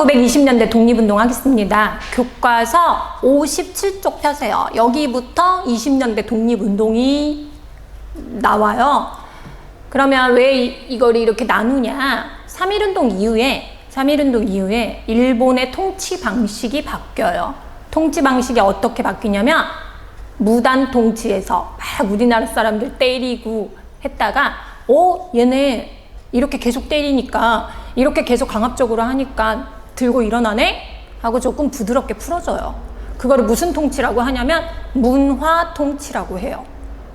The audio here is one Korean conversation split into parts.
1920년대 독립운동 하겠습니다. 교과서 57쪽 펴세요. 여기부터 20년대 독립운동이 나와요. 그러면 왜 이걸 이렇게 나누냐? 3.1운동 이후에 일본의 통치 방식이 바뀌어요. 통치 방식이 어떻게 바뀌냐면 무단 통치에서 막 우리나라 사람들 때리고 했다가 얘네 이렇게 계속 때리니까 이렇게 계속 강압적으로 하니까 들고 일어나네? 하고 조금 부드럽게 풀어줘요. 그거를 무슨 통치라고 하냐면 문화 통치라고 해요.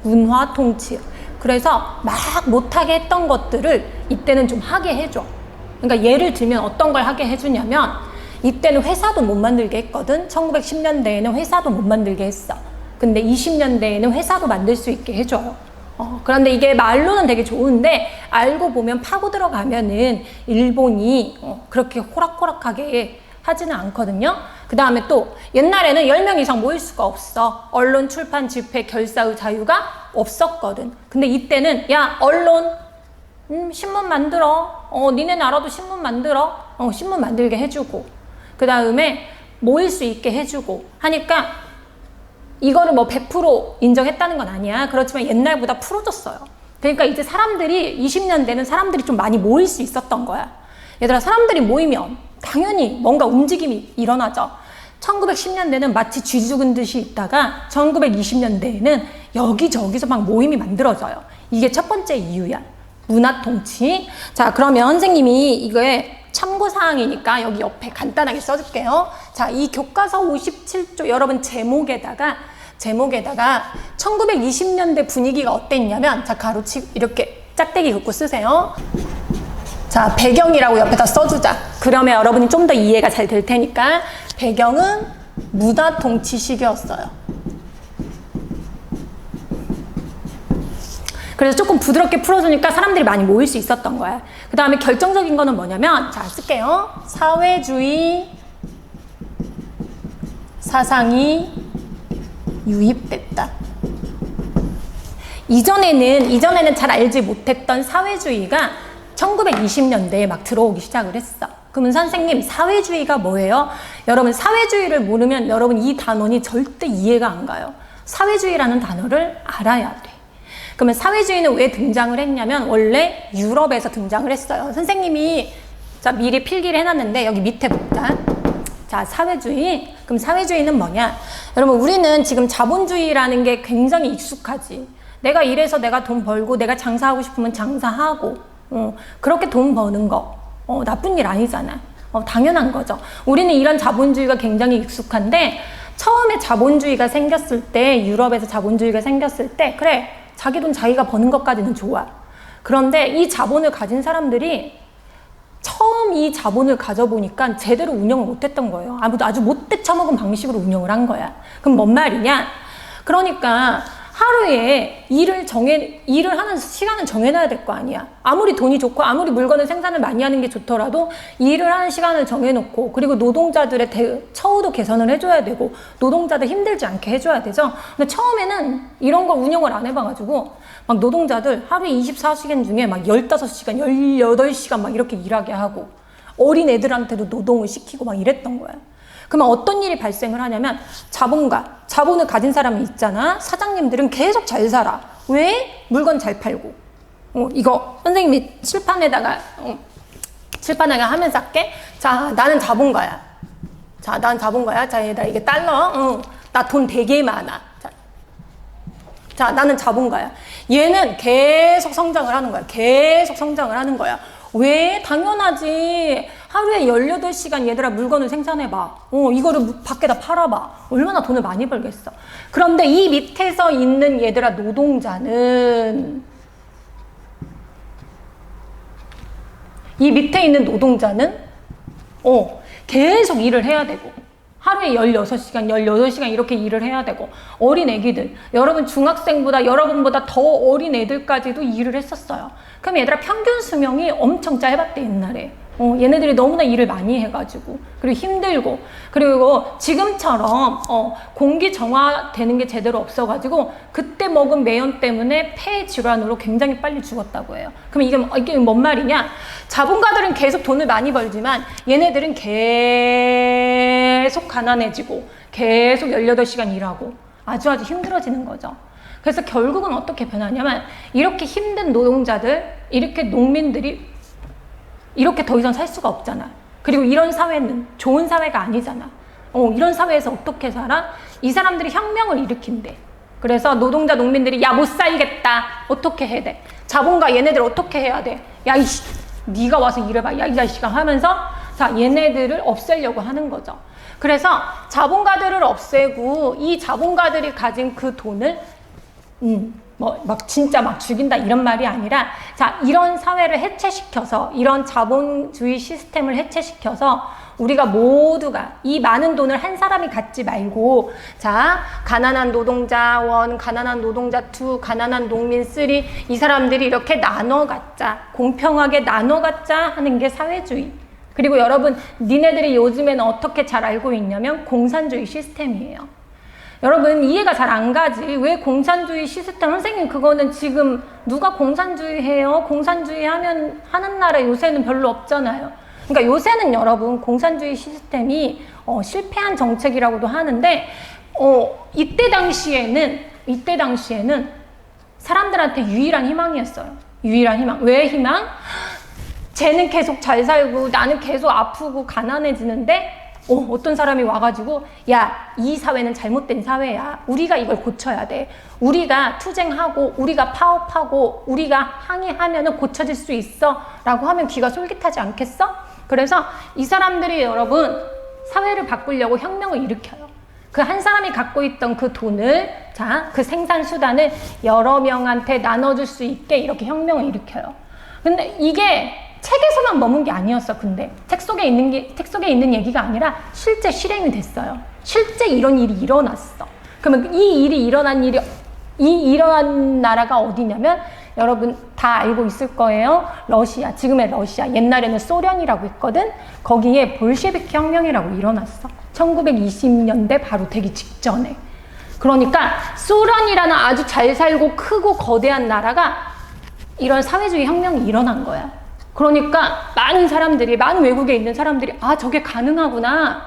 문화 통치. 그래서 막 못하게 했던 것들을 이때는 좀 하게 해줘. 그러니까 예를 들면 어떤 걸 하게 해주냐면 이때는 회사도 못 만들게 했거든. 1910년대에는 회사도 못 만들게 했어. 근데 20년대에는 회사도 만들 수 있게 해줘요. 그런데 이게 말로는 되게 좋은데 알고 보면 파고 들어가면은 일본이 그렇게 호락호락하게 하지는 않거든요. 그 다음에 또 옛날에는 10명 이상 모일 수가 없어. 언론, 출판, 집회, 결사의 자유가 없었거든. 근데 이때는 야 언론 신문 만들어. 니네 나라도 신문 만들어. 신문 만들게 해주고 그 다음에 모일 수 있게 해주고 하니까 이거를 뭐 100% 인정했다는 건 아니야. 그렇지만 옛날보다 풀어줬어요. 그러니까 이제 사람들이 20년대는 사람들이 좀 많이 모일 수 있었던 거야. 얘들아 사람들이 모이면 당연히 뭔가 움직임이 일어나죠. 1910년대는 마치 쥐 죽은 듯이 있다가 1920년대에는 여기저기서 막 모임이 만들어져요. 이게 첫 번째 이유야. 문화 통치. 자, 그러면 선생님이 이거에 참고사항이니까 여기 옆에 간단하게 써줄게요. 자, 이 교과서 57조 여러분 제목에다가 1920년대 분위기가 어땠냐면 자, 가로치고 이렇게 짝대기 긋고 쓰세요. 자, 배경이라고 옆에다 써주자. 그러면 여러분이 좀 더 이해가 잘 될 테니까 배경은 문화 통치 시기였어요. 그래서 조금 부드럽게 풀어주니까 사람들이 많이 모일 수 있었던 거야. 그 다음에 결정적인 거는 뭐냐면 자, 쓸게요. 사회주의 사상이 유입됐다. 이전에는 잘 알지 못했던 사회주의가 1920년대에 막 들어오기 시작을 했어. 그러면 선생님 사회주의가 뭐예요? 여러분 사회주의를 모르면 여러분 이 단원이 절대 이해가 안 가요. 사회주의라는 단어를 알아야 돼. 그러면 사회주의는 왜 등장을 했냐면 원래 유럽에서 등장을 했어요. 선생님이 자 미리 필기를 해놨는데 여기 밑에 보자. 자, 사회주의. 그럼 사회주의는 뭐냐? 여러분 우리는 지금 자본주의라는 게 굉장히 익숙하지. 내가 일해서 내가 돈 벌고 내가 장사하고 싶으면 장사하고 그렇게 돈 버는 거 나쁜 일 아니잖아. 당연한 거죠. 우리는 이런 자본주의가 굉장히 익숙한데 처음에 자본주의가 생겼을 때 유럽에서 자본주의가 생겼을 때 그래 자기 돈 자기가 버는 것까지는 좋아. 그런데 이 자본을 가진 사람들이 처음 이 자본을 가져보니까 제대로 운영을 못했던 거예요. 아주 못돼 처먹은 방식으로 운영을 한 거야. 그럼 뭔 말이냐? 그러니까 하루에 일을 하는 시간을 정해놔야 될 거 아니야. 아무리 돈이 좋고 아무리 물건을 생산을 많이 하는 게 좋더라도 일을 하는 시간을 정해놓고 그리고 노동자들의 처우도 개선을 해줘야 되고 노동자들 힘들지 않게 해줘야 되죠. 근데 처음에는 이런 걸 운영을 안 해봐가지고 막 노동자들 하루에 24시간 중에 막 15시간, 18시간 막 이렇게 일하게 하고 어린 애들한테도 노동을 시키고 막 이랬던 거야. 그러면 어떤 일이 발생을 하냐면 자본을 가진 사람이 있잖아. 사장님들은 계속 잘 살아. 왜? 물건 잘 팔고. 이거 선생님이 칠판에다가 하면서 할게. 자, 나는 자본가야. 자, 얘들아 이게 달러. 나 돈 되게 많아. 자, 나는 자본가야. 얘는 계속 성장을 하는 거야. 왜? 당연하지. 하루에 18시간 얘들아 물건을 생산해봐. 이거를 밖에다 팔아봐. 얼마나 돈을 많이 벌겠어. 그런데 이 밑에서 있는 얘들아 노동자는 이 밑에 있는 노동자는 계속 일을 해야 되고 하루에 16시간 이렇게 일을 해야 되고 어린 애기들 여러분 중학생보다 여러분보다 더 어린 애들까지도 일을 했었어요. 그럼 얘들아 평균 수명이 엄청 짧았대 옛날에. 얘네들이 너무나 일을 많이 해가지고, 그리고 힘들고, 그리고 지금처럼 공기 정화되는 게 제대로 없어가지고 그때 먹은 매연 때문에 폐 질환으로 굉장히 빨리 죽었다고 해요. 그럼 이게 뭔 말이냐? 자본가들은 계속 돈을 많이 벌지만 얘네들은 계속 가난해지고 계속 18시간 일하고 아주 힘들어지는 거죠. 그래서 결국은 어떻게 변하냐면 이렇게 힘든 노동자들, 이렇게 농민들이 이렇게 더 이상 살 수가 없잖아. 그리고 이런 사회는 좋은 사회가 아니잖아. 이런 사회에서 어떻게 살아? 이 사람들이 혁명을 일으킨대. 그래서 노동자 농민들이 야, 못 살겠다. 어떻게 해야 돼? 자본가 얘네들 어떻게 해야 돼? 야, 네가 와서 일해봐. 야, 이 자식아 하면서 자, 얘네들을 없애려고 하는 거죠. 그래서 자본가들을 없애고 이 자본가들이 가진 그 돈을 진짜 막 죽인다 이런 말이 아니라, 자, 이런 사회를 해체시켜서, 이런 자본주의 시스템을 해체시켜서 우리가 모두가 이 많은 돈을 한 사람이 갖지 말고, 자, 가난한 노동자 1, 가난한 노동자 2, 가난한 농민 3, 이 사람들이 이렇게 나눠 갖자, 공평하게 나눠 갖자 하는 게 사회주의. 그리고 여러분, 니네들이 요즘에는 어떻게 잘 알고 있냐면 공산주의 시스템이에요. 여러분, 이해가 잘 안 가지. 왜 공산주의 시스템? 선생님, 그거는 지금 누가 공산주의 해요? 공산주의 하는 나라 요새는 별로 없잖아요. 그러니까 요새는 여러분, 공산주의 시스템이 실패한 정책이라고도 하는데, 이때 당시에는 사람들한테 유일한 희망이었어요. 유일한 희망. 왜 희망? 쟤는 계속 잘 살고 나는 계속 아프고 가난해지는데 어떤 사람이 와가지고 야, 이 사회는 잘못된 사회야. 우리가 이걸 고쳐야 돼. 우리가 투쟁하고 우리가 파업하고 우리가 항의하면은 고쳐질 수 있어 라고 하면 귀가 솔깃하지 않겠어? 그래서 이 사람들이 여러분 사회를 바꾸려고 혁명을 일으켜요. 그 한 사람이 갖고 있던 그 돈을, 자, 그 생산 수단을 여러 명한테 나눠줄 수 있게 이렇게 혁명을 일으켜요. 근데 이게 책에서만 머문 게 아니었어. 근데 책 속에 있는 얘기가 아니라 실제 실행이 됐어요. 실제 이런 일이 일어났어. 그러면 이 일이 일어난 나라가 어디냐면 여러분 다 알고 있을 거예요. 러시아, 지금의 러시아. 옛날에는 소련이라고 했거든. 거기에 볼셰비키 혁명이라고 일어났어. 1920년대 바로 되기 직전에. 그러니까 소련이라는 아주 잘 살고 크고 거대한 나라가 이런 사회주의 혁명이 일어난 거야. 그러니까 많은 외국에 있는 사람들이 아, 저게 가능하구나.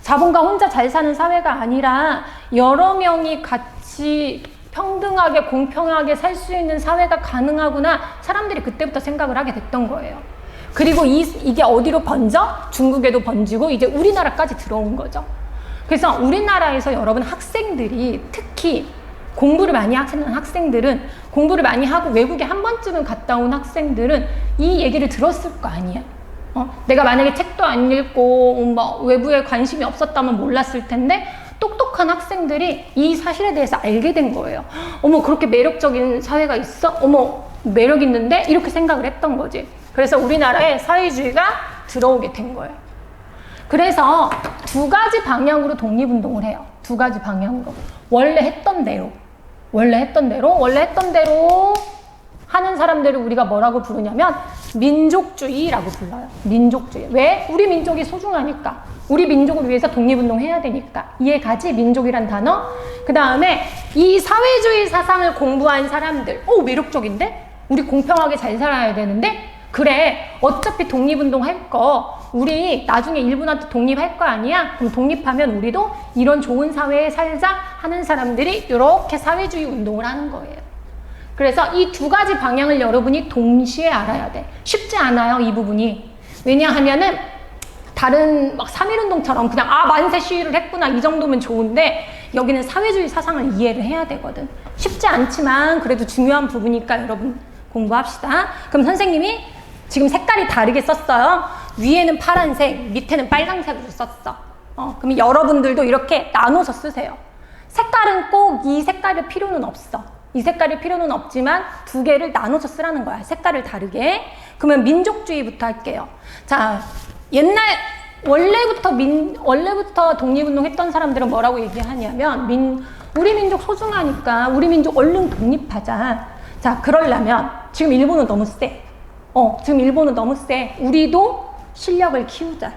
자본가 혼자 잘 사는 사회가 아니라 여러 명이 같이 평등하게 공평하게 살 수 있는 사회가 가능하구나. 사람들이 그때부터 생각을 하게 됐던 거예요. 그리고 이게 어디로 번져? 중국에도 번지고 이제 우리나라까지 들어온 거죠. 그래서 우리나라에서 여러분 학생들이 특히 공부를 많이 하는 학생들은, 공부를 많이 하고 외국에 한 번쯤은 갔다 온 학생들은 이 얘기를 들었을 거 아니야. 내가 만약에 책도 안 읽고 외부에 관심이 없었다면 몰랐을 텐데 똑똑한 학생들이 이 사실에 대해서 알게 된 거예요. 어머, 그렇게 매력적인 사회가 있어? 어머, 매력 있는데? 이렇게 생각을 했던 거지. 그래서 우리나라에 사회주의가 들어오게 된 거예요. 그래서 두 가지 방향으로 독립운동을 해요. 두 가지 방향으로. 원래 했던 대로 하는 사람들을 우리가 뭐라고 부르냐면 민족주의라고 불러요. 민족주의. 왜? 우리 민족이 소중하니까. 우리 민족을 위해서 독립운동 해야 되니까. 이해가지? 민족이란 단어. 그 다음에 이 사회주의 사상을 공부한 사람들. 매력적인데? 우리 공평하게 잘 살아야 되는데? 그래, 어차피 독립운동 할 거, 우리 나중에 일본한테 독립할 거 아니야? 그럼 독립하면 우리도 이런 좋은 사회에 살자 하는 사람들이 이렇게 사회주의 운동을 하는 거예요. 그래서 이 두 가지 방향을 여러분이 동시에 알아야 돼. 쉽지 않아요, 이 부분이. 왜냐하면은 다른 막 3.1운동처럼 그냥 만세 시위를 했구나 이 정도면 좋은데 여기는 사회주의 사상을 이해를 해야 되거든. 쉽지 않지만 그래도 중요한 부분이니까 여러분 공부합시다. 그럼 선생님이 지금 색깔이 다르게 썼어요. 위에는 파란색, 밑에는 빨간색으로 썼어. 그럼 여러분들도 이렇게 나눠서 쓰세요. 색깔은 꼭 이 색깔일 필요는 없어. 이 색깔일 필요는 없지만 두 개를 나눠서 쓰라는 거야. 색깔을 다르게. 그러면 민족주의부터 할게요. 자, 원래부터 독립운동 했던 사람들은 뭐라고 얘기하냐면 우리 민족 소중하니까 우리 민족 얼른 독립하자. 자, 그러려면 지금 일본은 너무 세. 우리도 실력을 키우자.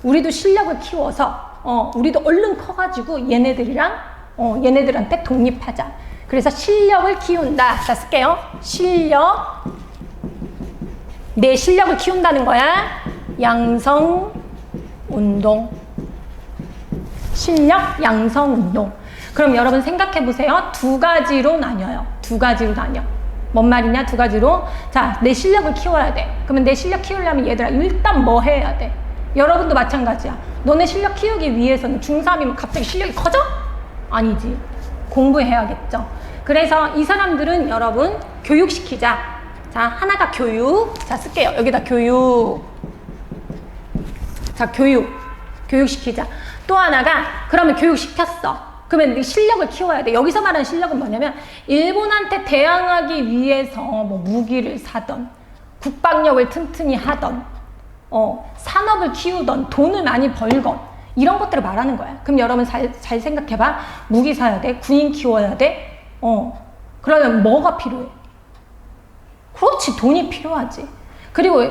우리도 실력을 키워서 우리도 얼른 커가지고 얘네들한테 독립하자. 그래서 실력을 키운다. 자, 쓸게요. 실력. 내 실력을 키운다는 거야. 양성 운동. 실력 양성 운동. 그럼 여러분 생각해 보세요. 두 가지로 나뉘어요. 두 가지로 나뉘어. 뭔 말이냐? 두 가지로. 자, 내 실력을 키워야 돼. 그러면 내 실력 키우려면 얘들아 일단 뭐 해야 돼? 여러분도 마찬가지야. 너네 실력 키우기 위해서는 중3이면 갑자기 실력이 커져? 아니지. 공부해야겠죠. 그래서 이 사람들은 여러분 교육시키자. 자, 하나가 교육. 자, 쓸게요. 여기다 교육. 자, 교육시키자. 또 하나가 그러면 교육시켰어. 그러면 네 실력을 키워야 돼. 여기서 말하는 실력은 뭐냐면 일본한테 대항하기 위해서 뭐 무기를 사던 국방력을 튼튼히 하던 산업을 키우던 돈을 많이 벌건 이런 것들을 말하는 거야. 그럼 여러분 잘 생각해봐. 무기 사야 돼. 군인 키워야 돼. 그러면 뭐가 필요해? 그렇지. 돈이 필요하지. 그리고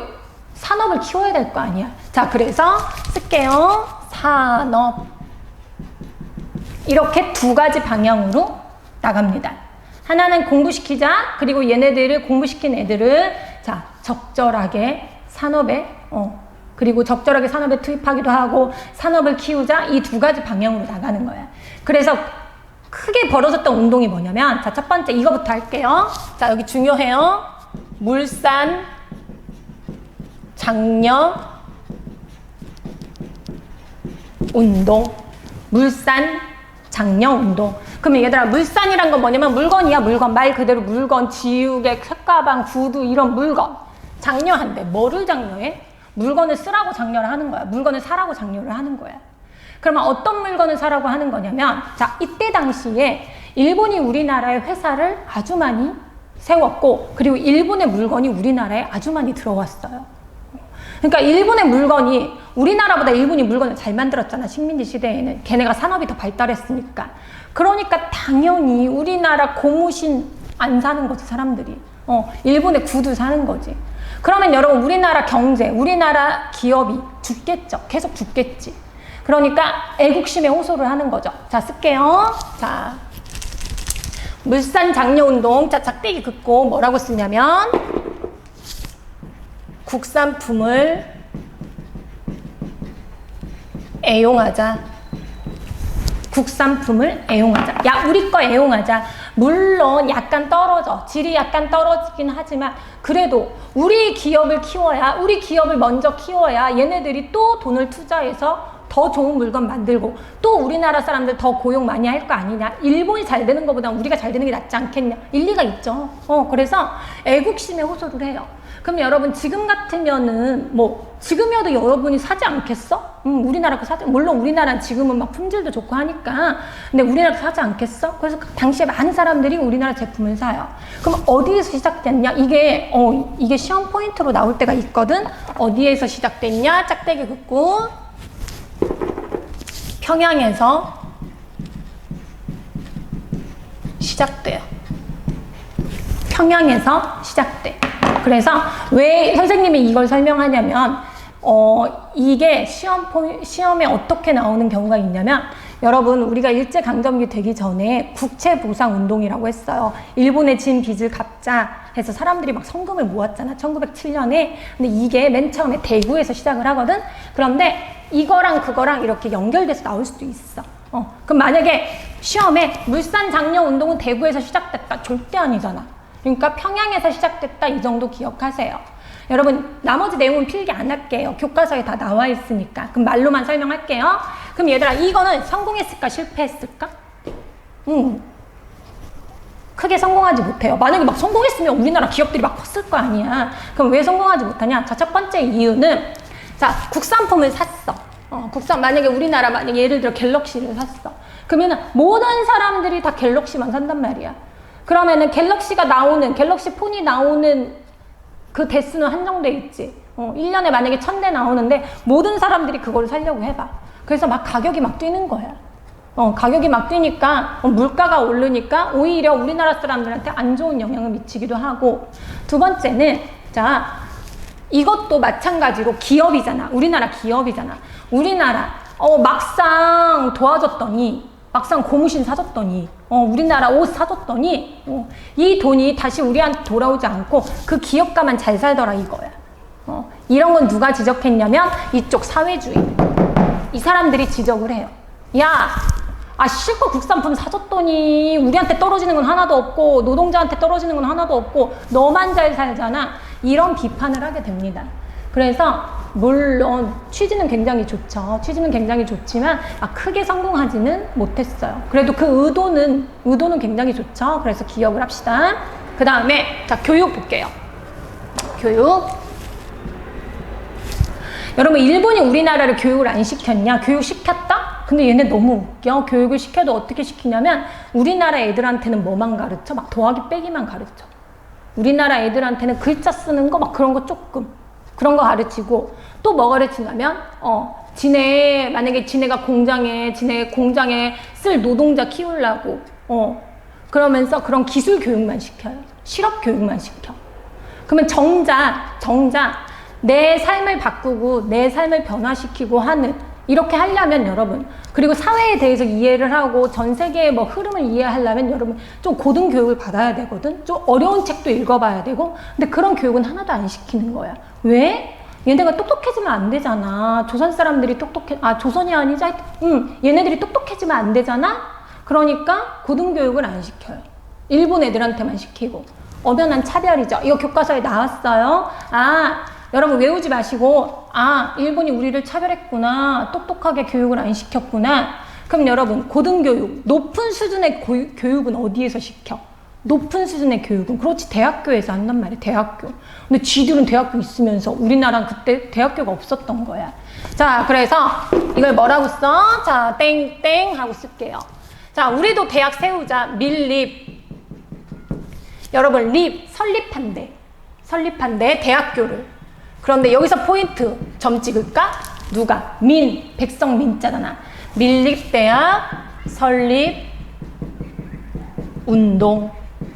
산업을 키워야 될 거 아니야. 자, 그래서 쓸게요. 산업. 이렇게 두 가지 방향으로 나갑니다. 하나는 공부시키자. 그리고 얘네들을 공부시킨 애들을 자, 적절하게 산업에 그리고 적절하게 산업에 투입하기도 하고 산업을 키우자. 이 두 가지 방향으로 나가는 거야. 그래서 크게 벌어졌던 운동이 뭐냐면 자, 첫 번째 이거부터 할게요. 자, 여기 중요해요. 물산 장려 운동. 물산 장려 운동. 그러면 얘들아 물산이란 건 뭐냐면 물건이야. 물건. 말 그대로 물건. 지우개, 책가방, 구두 이런 물건. 장려한대. 뭐를 장려해? 물건을 쓰라고 장려를 하는 거야. 물건을 사라고 장려를 하는 거야. 그러면 어떤 물건을 사라고 하는 거냐면 자, 이때 당시에 일본이 우리나라의 회사를 아주 많이 세웠고 그리고 일본의 물건이 우리나라에 아주 많이 들어왔어요. 그러니까 일본의 물건이 우리나라보다 일본이 물건을 잘 만들었잖아. 식민지 시대에는. 걔네가 산업이 더 발달했으니까. 그러니까 당연히 우리나라 고무신 안 사는 거지, 사람들이. 일본의 구두 사는 거지. 그러면 여러분 우리나라 경제, 우리나라 기업이 죽겠죠. 계속 죽겠지. 그러니까 애국심에 호소를 하는 거죠. 자, 쓸게요. 자, 물산 장려 운동. 자, 작대기 긋고 뭐라고 쓰냐면 국산품을 애용하자. 국산품을 애용하자. 야, 우리 거 애용하자. 물론 약간 떨어져. 질이 약간 떨어지긴 하지만 그래도 우리 기업을 키워야, 우리 기업을 먼저 키워야 얘네들이 또 돈을 투자해서 더 좋은 물건 만들고 또 우리나라 사람들 더 고용 많이 할 거 아니냐. 일본이 잘 되는 것보다 우리가 잘 되는 게 낫지 않겠냐. 일리가 있죠. 그래서 애국심에 호소를 해요. 그럼 여러분 지금 같으면은 뭐 지금이어도 여러분이 사지 않겠어? 우리나라 거 사지. 물론 우리나라는 지금은 막 품질도 좋고 하니까 근데 우리나라 거 사지 않겠어? 그래서 당시에 많은 사람들이 우리나라 제품을 사요. 그럼 어디에서 시작됐냐? 이게 시험 포인트로 나올 때가 있거든. 어디에서 시작됐냐? 짝대기 긋고 평양에서 시작돼요. 평양에서 시작돼. 그래서 왜 선생님이 이걸 설명하냐면 이게 시험에 어떻게 나오는 경우가 있냐면 여러분 우리가 일제강점기 되기 전에 국채보상운동이라고 했어요. 일본에 진 빚을 갚자 해서 사람들이 막 성금을 모았잖아. 1907년에. 근데 이게 맨 처음에 대구에서 시작을 하거든. 그런데 이거랑 그거랑 이렇게 연결돼서 나올 수도 있어. 그럼 만약에 시험에 물산 장려 운동은 대구에서 시작됐다. 절대 아니잖아. 그러니까 평양에서 시작됐다. 이 정도 기억하세요. 여러분 나머지 내용은 필기 안 할게요. 교과서에 다 나와 있으니까. 그럼 말로만 설명할게요. 그럼 얘들아 이거는 성공했을까 실패했을까? 크게 성공하지 못해요. 만약에 막 성공했으면 우리나라 기업들이 막 컸을 거 아니야. 그럼 왜 성공하지 못하냐? 자, 첫 번째 이유는 자, 국산품을 샀어. 만약에 우리나라 만약에 예를 들어 갤럭시를 샀어. 그러면은 모든 사람들이 다 갤럭시만 산단 말이야. 그러면은 갤럭시 폰이 나오는 그 대수는 한정돼 있지. 1년에 만약에 1000대 나오는데 모든 사람들이 그걸 사려고 해봐. 그래서 막 가격이 막 뛰는 거야. 가격이 막 뛰니까 물가가 오르니까 오히려 우리나라 사람들한테 안 좋은 영향을 미치기도 하고 두 번째는 자 이것도 마찬가지로 기업이잖아. 우리나라 기업이잖아. 우리나라 막상 도와줬더니, 막상 고무신 사줬더니, 우리나라 옷 사줬더니, 이 돈이 다시 우리한테 돌아오지 않고 그 기업가만 잘 살더라 이거야. 이런 건 누가 지적했냐면 이쪽 사회주의. 이 사람들이 지적을 해요. 야, 실컷 국산품 사줬더니 우리한테 떨어지는 건 하나도 없고 노동자한테 떨어지는 건 하나도 없고 너만 잘 살잖아. 이런 비판을 하게 됩니다. 그래서 물론 취지는 굉장히 좋죠. 취지는 굉장히 좋지만 크게 성공하지는 못했어요. 그래도 그 의도는 굉장히 좋죠. 그래서 기억을 합시다. 그 다음에 자, 교육 볼게요. 교육. 여러분, 일본이 우리나라를 교육을 안 시켰냐? 교육 시켰다? 근데 얘네 너무 웃겨. 교육을 시켜도 어떻게 시키냐면 우리나라 애들한테는 뭐만 가르쳐? 막 더하기 빼기만 가르쳐. 우리나라 애들한테는 글자 쓰는 거 막 그런 거 조금 그런 거 가르치고 또 뭐 가르치냐면 만약에 지네 공장에 쓸 노동자 키우려고 그러면서 그런 기술 교육만 시켜요. 실업 교육만 시켜. 그러면 정작 내 삶을 바꾸고 내 삶을 변화시키고 하는 이렇게 하려면 여러분, 그리고 사회에 대해서 이해를 하고 전 세계의 뭐 흐름을 이해하려면 여러분 좀 고등 교육을 받아야 되거든. 좀 어려운 책도 읽어봐야 되고. 근데 그런 교육은 하나도 안 시키는 거야. 왜? 얘네가 똑똑해지면 안 되잖아. 조선 사람들이 조선이 아니지? 얘네들이 똑똑해지면 안 되잖아? 그러니까 고등교육을 안 시켜요. 일본 애들한테만 시키고. 엄연한 차별이죠. 이거 교과서에 나왔어요. 여러분 외우지 마시고 일본이 우리를 차별했구나. 똑똑하게 교육을 안 시켰구나. 그럼 여러분 고등교육, 높은 수준의 교육은 어디에서 시켜? 높은 수준의 교육은 그렇지 대학교에서 한단 말이야. 대학교. 근데 쥐들은 대학교 있으면서 우리나라는 그때 대학교가 없었던 거야. 자, 그래서 이걸 뭐라고 써? 자, 땡땡 하고 쓸게요. 자, 우리도 대학 세우자. 밀립. 여러분 설립한대 대학교를. 그런데 여기서 포인트 점 찍을까? 누가? 백성 민자잖아. 밀립대학 설립 운동.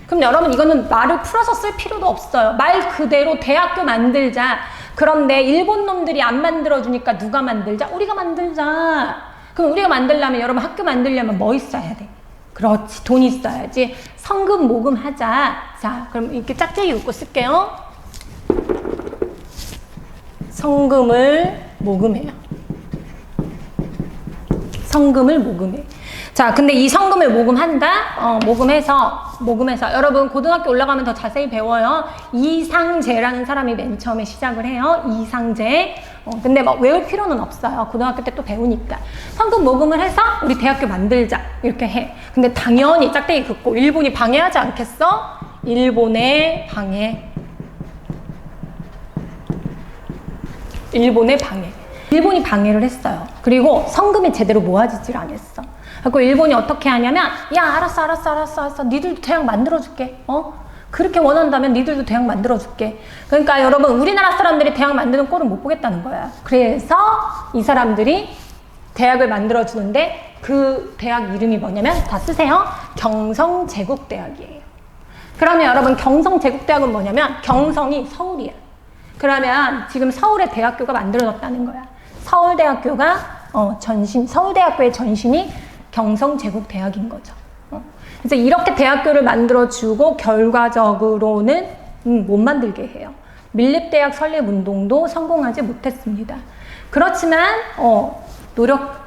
그럼 여러분 이거는 말을 풀어서 쓸 필요도 없어요. 말 그대로 대학교 만들자. 그런데 일본 놈들이 안 만들어주니까 누가 만들자? 우리가 만들자. 그럼 우리가 만들려면 여러분 학교 만들려면 뭐 있어야 돼? 그렇지, 돈 있어야지. 성금 모금하자. 자, 그럼 이렇게 짝짝이 웃고 쓸게요. 성금을 모금해요. 성금을 모금해. 자, 근데 이 성금을 모금한다? 모금해서 여러분 고등학교 올라가면 더 자세히 배워요. 이상재라는 사람이 맨 처음에 시작을 해요. 이상재. 근데 뭐 외울 필요는 없어요. 고등학교 때 또 배우니까. 성금 모금을 해서 우리 대학교 만들자. 이렇게 해. 근데 당연히 짝대기 긋고 일본이 방해하지 않겠어? 일본의 방해. 일본이 방해를 했어요. 그리고 성금이 제대로 모아지질 않았어. 그리고 일본이 어떻게 하냐면 야, 알았어. 니들도 대학 만들어줄게. 그렇게 원한다면 니들도 대학 만들어줄게. 그러니까 여러분 우리나라 사람들이 대학 만드는 꼴은 못 보겠다는 거야. 그래서 이 사람들이 대학을 만들어주는데 그 대학 이름이 뭐냐면 다 쓰세요. 경성제국대학이에요. 그러면 여러분 경성제국대학은 뭐냐면 경성이 서울이야. 그러면 지금 서울에 대학교가 만들어졌다는 거야. 서울대학교가 서울대학교의 전신이 경성제국대학인 거죠. 그래서 이렇게 대학교를 만들어주고 결과적으로는 못 만들게 해요. 밀립대학 설립운동도 성공하지 못했습니다. 그렇지만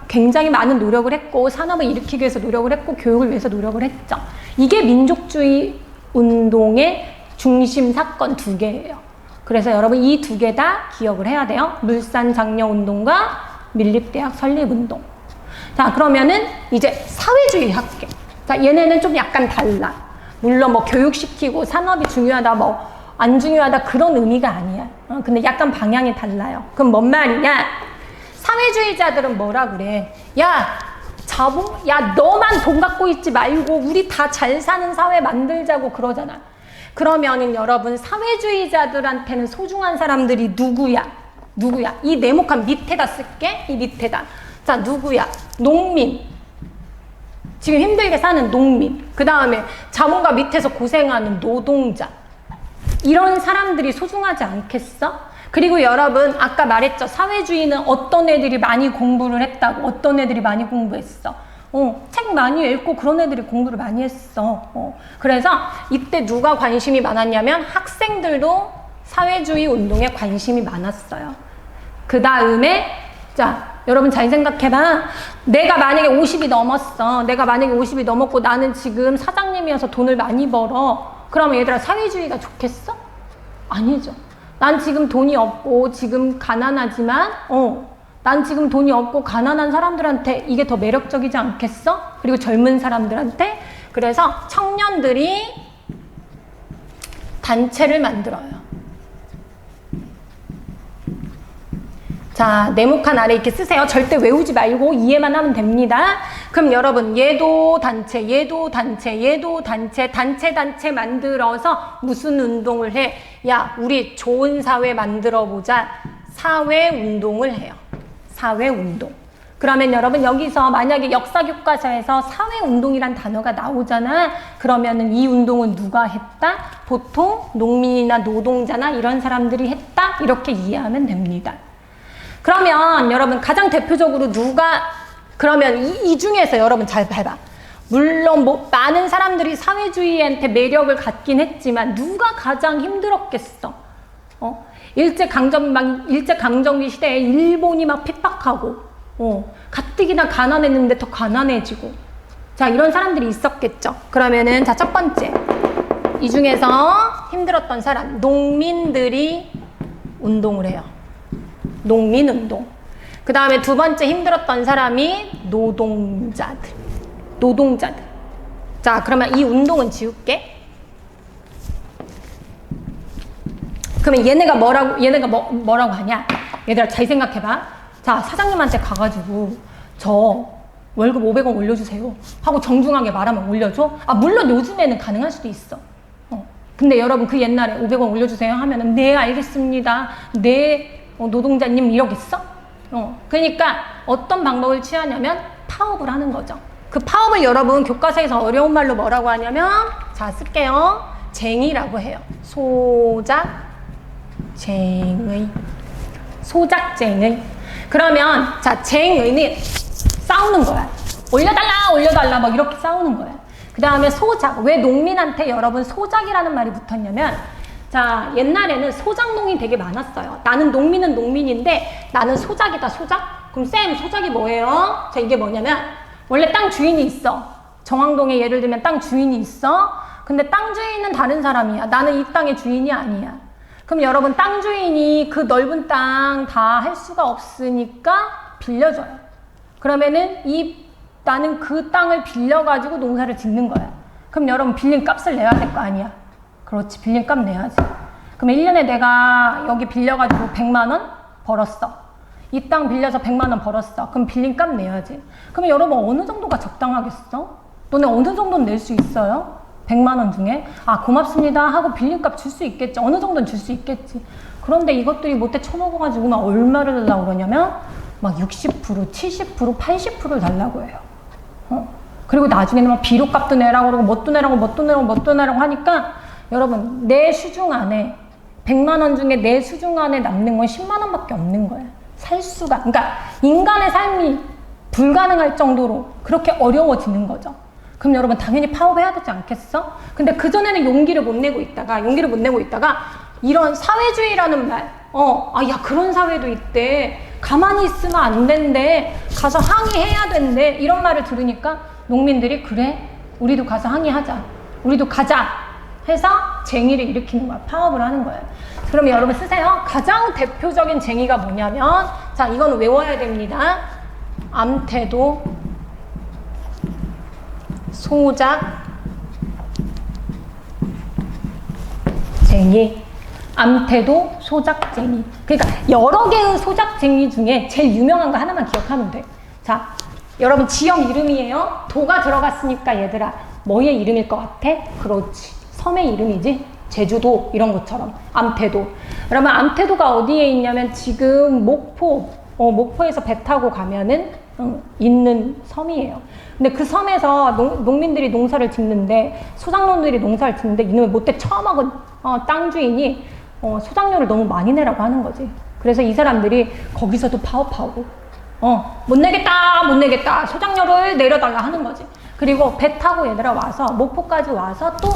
굉장히 많은 노력을 했고 산업을 일으키기 위해서 노력을 했고 교육을 위해서 노력을 했죠. 이게 민족주의 운동의 중심 사건 2개예요. 그래서 여러분 이 2개 다 기억을 해야 돼요. 물산장려운동과 밀립대학 설립운동. 자, 그러면은 이제 사회주의 학계. 자, 얘네는 좀 약간 달라. 물론 뭐 교육시키고 산업이 중요하다, 뭐 안 중요하다 그런 의미가 아니야. 근데 약간 방향이 달라요. 그럼 뭔 말이냐? 사회주의자들은 뭐라 그래? 야, 너만 돈 갖고 있지 말고 우리 다 잘 사는 사회 만들자고 그러잖아. 그러면은 여러분 사회주의자들한테는 소중한 사람들이 누구야? 이 네모칸 밑에다 쓸게. 이 밑에다. 자, 누구야? 농민. 지금 힘들게 사는 농민. 그 다음에 자본가 밑에서 고생하는 노동자. 이런 사람들이 소중하지 않겠어? 그리고 여러분 아까 말했죠. 사회주의는 어떤 애들이 많이 공부를 했다고. 어떤 애들이 많이 공부했어. 책 많이 읽고 그런 애들이 공부를 많이 했어. 그래서 이때 누가 관심이 많았냐면 학생들도 사회주의 운동에 관심이 많았어요. 그 다음에 자 여러분 잘 생각해봐. 내가 만약에 50이 넘었어. 내가 만약에 50이 넘었고 나는 지금 사장님이어서 돈을 많이 벌어. 그러면 얘들아 사회주의가 좋겠어? 아니죠. 난 지금 돈이 없고 지금 가난하지만 난 지금 돈이 없고 가난한 사람들한테 이게 더 매력적이지 않겠어? 그리고 젊은 사람들한테. 그래서 청년들이 단체를 만들어요. 자, 네모칸 아래 이렇게 쓰세요. 절대 외우지 말고 이해만 하면 됩니다. 그럼 여러분 얘도 단체, 얘도 단체, 얘도 단체, 단체 만들어서 무슨 운동을 해? 야, 우리 좋은 사회 만들어보자. 사회운동을 해요. 사회운동. 그러면 여러분 여기서 만약에 역사교과서에서 사회운동이란 단어가 나오잖아. 그러면은 이 운동은 누가 했다? 보통 농민이나 노동자나 이런 사람들이 했다. 이렇게 이해하면 됩니다. 그러면 여러분 가장 대표적으로 누가 그러면 이 중에서 여러분 잘 봐봐. 물론 뭐 많은 사람들이 사회주의한테 매력을 갖긴 했지만 누가 가장 힘들었겠어? 일제강점기 시대에 일본이 막 핍박하고 가뜩이나 가난했는데 더 가난해지고 자 이런 사람들이 있었겠죠. 그러면은 자 첫 번째 이 중에서 힘들었던 사람 농민들이 운동을 해요. 농민운동. 그 다음에 두 번째 힘들었던 사람이 노동자들. 자, 그러면 이 운동은 지울게. 그러면 얘네가 뭐라고 하냐? 얘들아, 잘 생각해봐. 자, 사장님한테 가가지고, 저 월급 500원 올려주세요. 하고 정중하게 말하면 올려줘? 아, 물론 요즘에는 가능할 수도 있어. 근데 여러분, 그 옛날에 500원 올려주세요 하면은, 네, 알겠습니다. 네, 노동자님 이러겠어? 그러니까 어떤 방법을 취하냐면 파업을 하는 거죠. 그 파업을 여러분 교과서에서 어려운 말로 뭐라고 하냐면 자 쓸게요. 쟁의라고 해요. 소작쟁의. 그러면 자 쟁의는 싸우는 거야. 올려달라 막 이렇게 싸우는 거야. 그 다음에 소작. 왜 농민한테 여러분 소작이라는 말이 붙었냐면 자, 옛날에는 소작농이 되게 많았어요. 나는 농민은 농민인데 나는 소작이다, 소작? 그럼 쌤, 소작이 뭐예요? 자, 이게 뭐냐면 원래 땅 주인이 있어. 정왕동에 예를 들면 땅 주인이 있어. 근데 땅 주인은 다른 사람이야. 나는 이 땅의 주인이 아니야. 그럼 여러분 땅 주인이 그 넓은 땅 다 할 수가 없으니까 빌려줘요. 그러면은 나는 그 땅을 빌려가지고 농사를 짓는 거야. 그럼 여러분 빌린 값을 내야 될 거 아니야. 그렇지. 빌린 값 내야지. 그럼 1년에 내가 여기 빌려가지고 100만 원 벌었어. 이 땅 빌려서 100만 원 벌었어. 그럼 빌린 값 내야지. 그럼 여러분 어느 정도가 적당하겠어? 너네 어느 정도는 낼 수 있어요? 100만 원 중에? 아 고맙습니다 하고 빌린 값 줄 수 있겠지. 어느 정도는 줄 수 있겠지. 그런데 이것들이 못해 쳐먹어가지고 막 얼마를 달라고 그러냐면 막 60%, 70%, 80%를 달라고 해요. 그리고 나중에는 막 비료값도 내라고 그러고 뭣도 내라고 하니까 여러분 내 수중 안에 100만 원 중에 내 수중 안에 남는 건 10만 원밖에 없는 거야. 살 수가. 그러니까 인간의 삶이 불가능할 정도로 그렇게 어려워지는 거죠. 그럼 여러분 당연히 파업해야 되지 않겠어? 근데 그전에는 용기를 못 내고 있다가 이런 사회주의라는 말 야 그런 사회도 있대. 가만히 있으면 안 된대. 가서 항의해야 된대. 이런 말을 들으니까 농민들이 그래 우리도 가서 항의하자. 우리도 가자 해서 쟁의를 일으키는 거야. 파업을 하는 거예요. 그러면 여러분 쓰세요. 가장 대표적인 쟁의가 뭐냐면 자 이거는 외워야 됩니다. 암태도 소작쟁의. 암태도 소작쟁의. 그러니까 여러 개의 소작쟁의 중에 제일 유명한 거 하나만 기억하면 돼. 자, 여러분 지역 이름이에요. 도가 들어갔으니까 얘들아 뭐의 이름일 것 같아? 그렇지. 섬의 이름이지. 제주도 이런 것처럼 암태도. 여러분 암태도가 어디에 있냐면 지금 목포에서 배 타고 가면은 있는 섬이에요. 근데 그 섬에서 농민들이 농사를 짓는데 소작농들이 농사를 짓는데 이놈의 못돼 처먹은 땅 주인이 수당료를 너무 많이 내라고 하는 거지. 그래서 이 사람들이 거기서도 파업하고 못 내겠다 소장료를 내려달라 하는 거지. 그리고 배 타고 얘들아 와서 목포까지 와서 또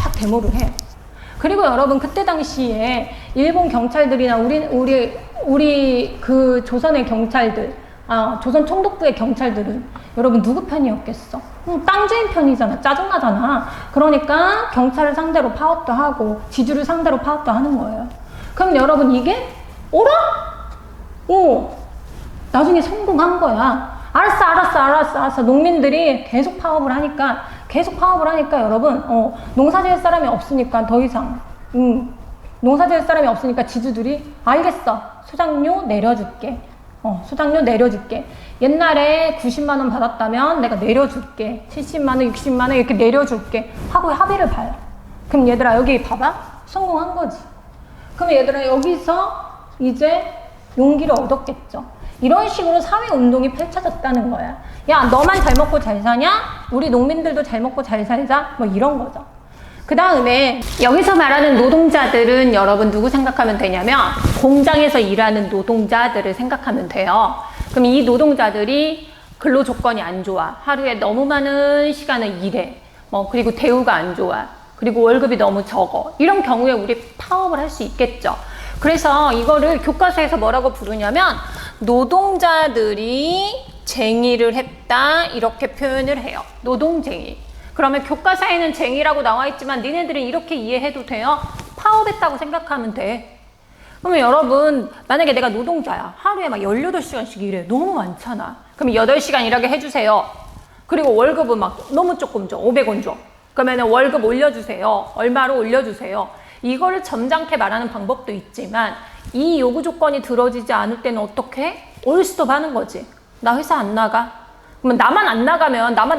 막 데모를 해요. 그리고 여러분 그때 당시에 일본 경찰들이나 우리 그 조선의 경찰들, 조선 총독부의 경찰들은 여러분 누구 편이었겠어? 땅 주인 편이잖아. 짜증나잖아. 그러니까 경찰을 상대로 파업도 하고 지주를 상대로 파업도 하는 거예요. 그럼 여러분 이게 어라? 나중에 성공한 거야. 알았어. 농민들이 계속 파업을 하니까 여러분 농사 지을 사람이 없으니까 더 이상 농사 지을 사람이 없으니까 지주들이 알겠어. 수당료 내려줄게. 옛날에 90만 원 받았다면 내가 내려줄게. 70만 원, 60만 원 이렇게 내려줄게 하고 합의를 봐요. 그럼 얘들아 여기 봐봐. 성공한 거지. 그럼 얘들아 여기서 이제 용기를 얻었겠죠. 이런 식으로 사회운동이 펼쳐졌다는 거야. 야, 너만 잘 먹고 잘 사냐? 우리 농민들도 잘 먹고 잘 살자? 뭐 이런 거죠. 그 다음에 여기서 말하는 노동자들은 여러분 누구 생각하면 되냐면 공장에서 일하는 노동자들을 생각하면 돼요. 그럼 이 노동자들이 근로 조건이 안 좋아. 하루에 너무 많은 시간을 일해. 그리고 대우가 안 좋아. 그리고 월급이 너무 적어. 이런 경우에 우리 파업을 할 수 있겠죠. 그래서 이거를 교과서에서 뭐라고 부르냐면 노동자들이 쟁의를 했다 이렇게 표현을 해요. 노동쟁의. 그러면 교과서에는 쟁의라고 나와 있지만 니네들은 이렇게 이해해도 돼요. 파업했다고 생각하면 돼. 그러면 여러분 만약에 내가 노동자야. 하루에 막 18시간씩 일해. 너무 많잖아. 그럼 8시간 일하게 해주세요. 그리고 월급은 막 너무 조금 줘. 500원 줘. 그러면 월급 올려주세요. 얼마로 올려주세요. 이거를 점잖게 말하는 방법도 있지만 이 요구 조건이 들어지지 않을 때는 어떻게 해? 올스톱 하는 거지. 나 회사 안 나가. 그러면 나만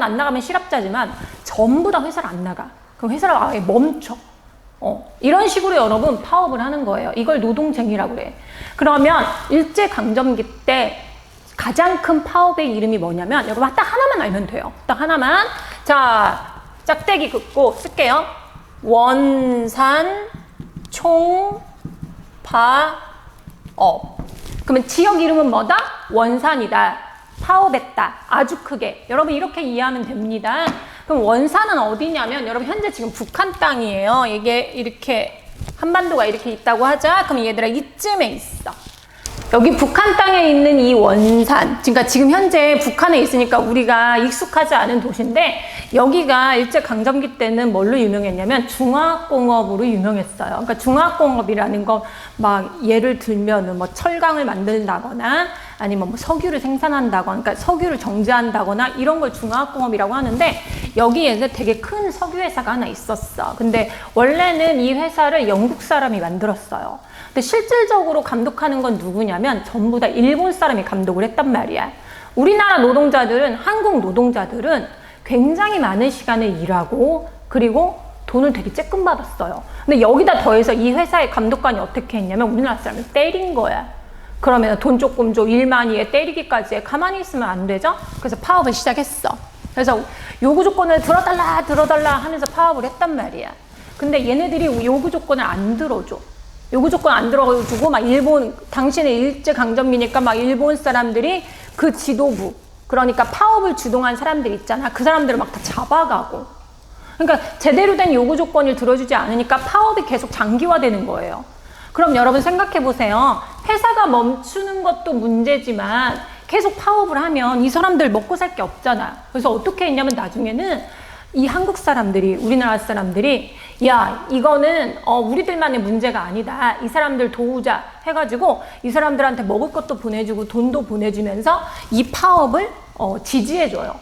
안 나가면 실업자지만 전부 다 회사를 안 나가. 그럼 회사를 아예 멈춰. 이런 식으로 여러분 파업을 하는 거예요. 이걸 노동쟁의라고 그래. 그러면 일제강점기 때 가장 큰 파업의 이름이 뭐냐면 여러분 딱 하나만 알면 돼요. 딱 하나만. 자, 짝대기 긋고 쓸게요. 원산 총파업. 그러면 지역 이름은 뭐다? 원산이다. 파업했다. 아주 크게. 여러분 이렇게 이해하면 됩니다. 그럼 원산은 어디냐면 여러분 현재 지금 북한 땅이에요. 이게 이렇게 한반도가 이렇게 있다고 하자. 그럼 얘들아 이쯤에 있어. 여기 북한 땅에 있는 이 원산, 그러니까 지금 현재 북한에 있으니까 우리가 익숙하지 않은 도시인데 여기가 일제강점기 때는 뭘로 유명했냐면 중화학공업으로 유명했어요. 그러니까 중화학공업이라는 거 막 예를 들면 뭐 철강을 만든다거나 아니면 뭐 석유를 생산한다거나 그러니까 석유를 정제한다거나 이런 걸 중화학공업이라고 하는데 여기에서 되게 큰 석유 회사가 하나 있었어. 근데 원래는 이 회사를 영국 사람이 만들었어요. 근데 실질적으로 감독하는 건 누구냐면 전부 다 일본 사람이 감독을 했단 말이야. 우리나라 노동자들은, 한국 노동자들은 굉장히 많은 시간을 일하고 그리고 돈을 되게 쬐끔 받았어요. 근데 여기다 더해서 이 회사의 감독관이 어떻게 했냐면 우리나라 사람을 때린 거야. 그러면 돈 조금 줘, 일 많이 해, 때리기까지 해. 가만히 있으면 안 되죠? 그래서 파업을 시작했어. 그래서 요구 조건을 들어달라 하면서 파업을 했단 말이야. 근데 얘네들이 요구 조건을 안 들어줘. 요구 조건 안 들어주고 막 일본 당신의 일제강점기니까 막 일본 사람들이 그 지도부 그러니까 파업을 주동한 사람들 있잖아. 그 사람들을 막 다 잡아가고. 그러니까 제대로 된 요구 조건을 들어주지 않으니까 파업이 계속 장기화되는 거예요. 그럼 여러분 생각해 보세요. 회사가 멈추는 것도 문제지만 계속 파업을 하면 이 사람들 먹고 살 게 없잖아. 그래서 어떻게 했냐면 나중에는 이 한국 사람들이 우리나라 사람들이 야 이거는 우리들만의 문제가 아니다. 이 사람들 도우자 해가지고 이 사람들한테 먹을 것도 보내주고 돈도 보내주면서 이 파업을 지지해줘요.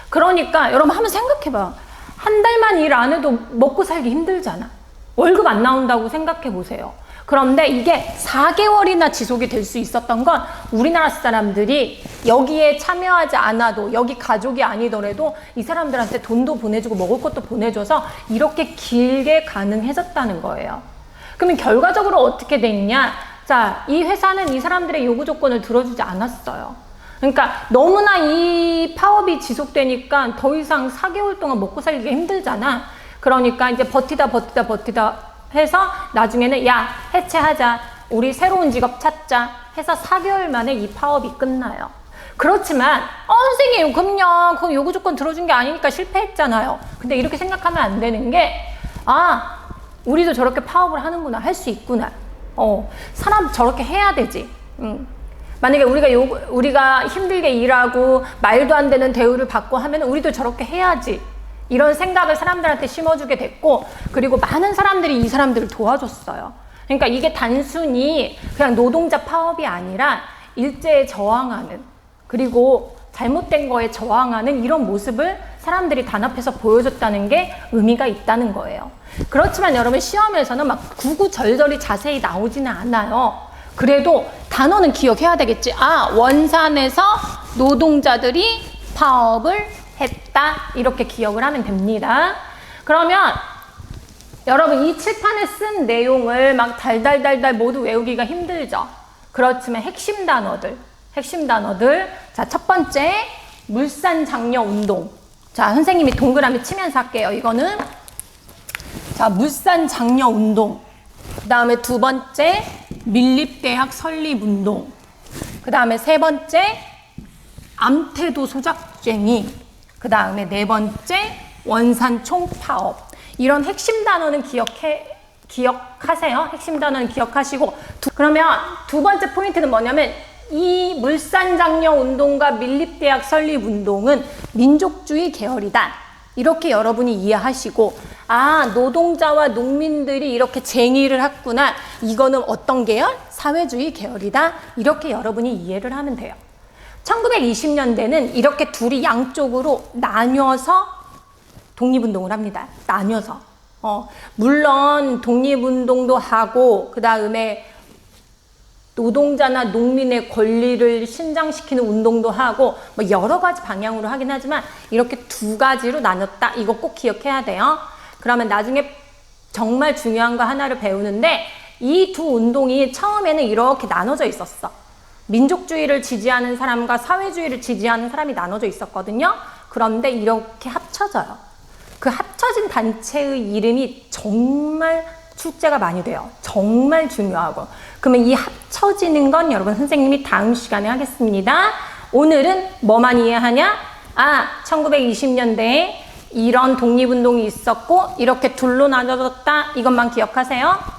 그러니까 여러분 한번 생각해봐. 한 달만 일 안 해도 먹고 살기 힘들잖아. 월급 안 나온다고 생각해 보세요. 그런데 이게 4개월이나 지속이 될 수 있었던 건 우리나라 사람들이 여기에 참여하지 않아도 여기 가족이 아니더라도 이 사람들한테 돈도 보내주고 먹을 것도 보내줘서 이렇게 길게 가능해졌다는 거예요. 그러면 결과적으로 어떻게 됐냐? 자, 이 회사는 이 사람들의 요구 조건을 들어주지 않았어요. 그러니까 너무나 이 파업이 지속되니까 더 이상 4개월 동안 먹고 살기가 힘들잖아. 그러니까 이제 버티다 해서 나중에는 야, 해체하자. 우리 새로운 직업 찾자. 해서 4개월 만에 이 파업이 끝나요. 그렇지만 선생님 그럼 요구 조건 들어준 게 아니니까 실패했잖아요. 근데 이렇게 생각하면 안 되는 게 우리도 저렇게 파업을 하는구나. 할 수 있구나. 사람 저렇게 해야 되지. 만약에 우리가 힘들게 일하고 말도 안 되는 대우를 받고 하면 우리도 저렇게 해야지. 이런 생각을 사람들한테 심어주게 됐고, 그리고 많은 사람들이 이 사람들을 도와줬어요. 그러니까 이게 단순히 그냥 노동자 파업이 아니라 일제에 저항하는, 그리고 잘못된 거에 저항하는 이런 모습을 사람들이 단합해서 보여줬다는 게 의미가 있다는 거예요. 그렇지만 여러분 시험에서는 막 구구절절히 자세히 나오지는 않아요. 그래도 단어는 기억해야 되겠지. 원산에서 노동자들이 파업을 했다. 이렇게 기억을 하면 됩니다. 그러면 여러분 이 칠판에 쓴 내용을 막 달달달달 모두 외우기가 힘들죠. 그렇지만 핵심 단어들. 자, 첫 번째 물산장려운동. 자, 선생님이 동그라미 치면서 할게요. 이거는 자, 물산장려운동. 그 다음에 두 번째 밀립대학 설립운동. 그 다음에 세 번째 암태도 소작쟁이. 그 다음에 네 번째 원산 총파업. 이런 핵심 단어는 기억하세요. 핵심 단어는 기억하시고. 그러면 두 번째 포인트는 뭐냐면 이 물산장려운동과 밀립대학 설립운동은 민족주의 계열이다. 이렇게 여러분이 이해하시고, 노동자와 농민들이 이렇게 쟁의를 했구나. 이거는 어떤 계열? 사회주의 계열이다. 이렇게 여러분이 이해를 하면 돼요. 1920년대는 이렇게 둘이 양쪽으로 나뉘어서 독립운동을 합니다. 나뉘어서. 물론 독립운동도 하고, 그 다음에 노동자나 농민의 권리를 신장시키는 운동도 하고, 뭐 여러 가지 방향으로 하긴 하지만 이렇게 두 가지로 나눴다. 이거 꼭 기억해야 돼요. 그러면 나중에 정말 중요한 거 하나를 배우는데, 이 두 운동이 처음에는 이렇게 나눠져 있었어. 민족주의를 지지하는 사람과 사회주의를 지지하는 사람이 나눠져 있었거든요. 그런데 이렇게 합쳐져요. 그 합쳐진 단체의 이름이 정말 출제가 많이 돼요. 정말 중요하고. 그러면 이 합쳐지는 건 여러분 선생님이 다음 시간에 하겠습니다. 오늘은 뭐만 이해하냐? 1920년대에 이런 독립운동이 있었고 이렇게 둘로 나눠졌다. 이것만 기억하세요.